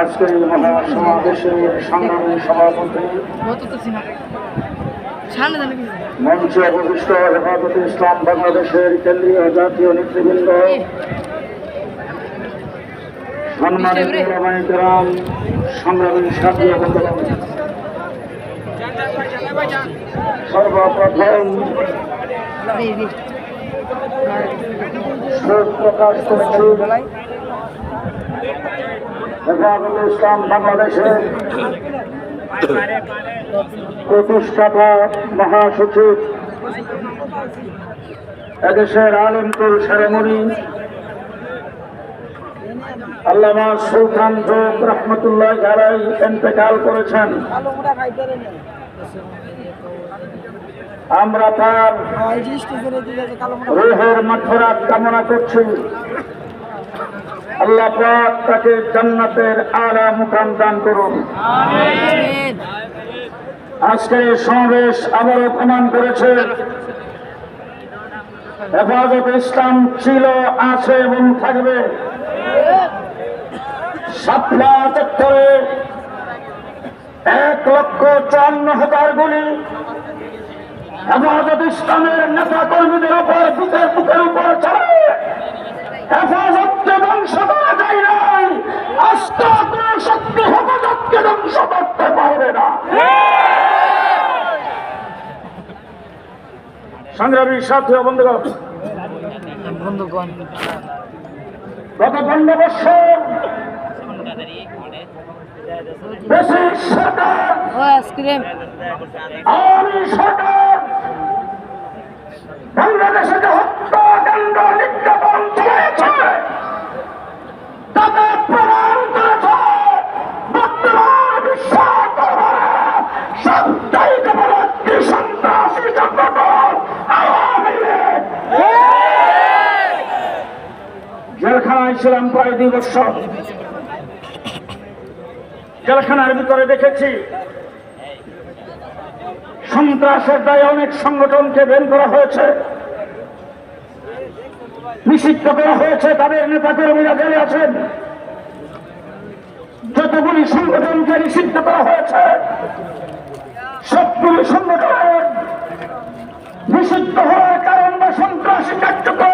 আজকের এই মহাসমাবেশের সংগ্রামী সভাপতি মঞ্চে অবশিষ্ট হেফাজতে ইসলাম বাংলাদেশের কেন্দ্রীয় জাতীয় নেতৃবৃন্দ, সম্মানিত ওলামায়ে কেরাম, সংগ্রামী সাথী বন্ধুগণ, সর্বপ্রথম শোক প্রকাশ করছি হেফাজতে ইসলাম বাংলাদেশের প্রতিষ্ঠাতা মহাসচিব, এদেশের আলেমকুল সেরেমনি আল্লামা সুলতান যোগ রহমতুল্লাহ আলাইহি ইন্তেকাল করেছেন। আমরা তার রূহের মাগফিরাত কামনা করছি। আল্লাহ পাক তাকে জান্নাতের আলা মুকাম দান করুন। আমিন। আজকের সমাবেশ আবারও প্রমাণ করেছে হেফাজতে ইসলাম ছিল, আছে এবং থাকবে। শাপলা চত্বরে 1,54,000 গুলি হেফাজতে ইসলামের নেতা কর্মীদের উপর বুকের উপর চলে। হেফাজতকে ধ্বংস করা যায় নাই, আস্থা কোন শক্তি হেফাজতকে ধ্বংস করতে পারবে না। সংগ্রামী সাথী ও বন্ধুগণ, গত 15 বছর দেশের সরকার, আওয়ামী সরকার বাংলাদেশে যে হত্যাকাণ্ড নির্যাতন চলেছে তাতে প্রমাণ করেছে বর্তমান বিশ্ব দরবারে সবচাইতে বড় একটি সন্ত্রাসী সংগঠন আওয়ামী লীগ। জেলখানায় ছিলাম প্রায় 2 বছর। জেলখানার ভিতরে দেখেছি সন্ত্রাসের দায়ে অনেক সংগঠনকে বের করা হয়েছে, নিষিদ্ধ করা হয়েছে, তাদের নেতা কর্মীরা জেলে আছেন। যতগুলি সংগঠনকে নিষিদ্ধ করা হয়েছে সবগুলি সংগঠন নিষিদ্ধ হওয়ার কারণ বা সন্ত্রাসী কার্যক্রম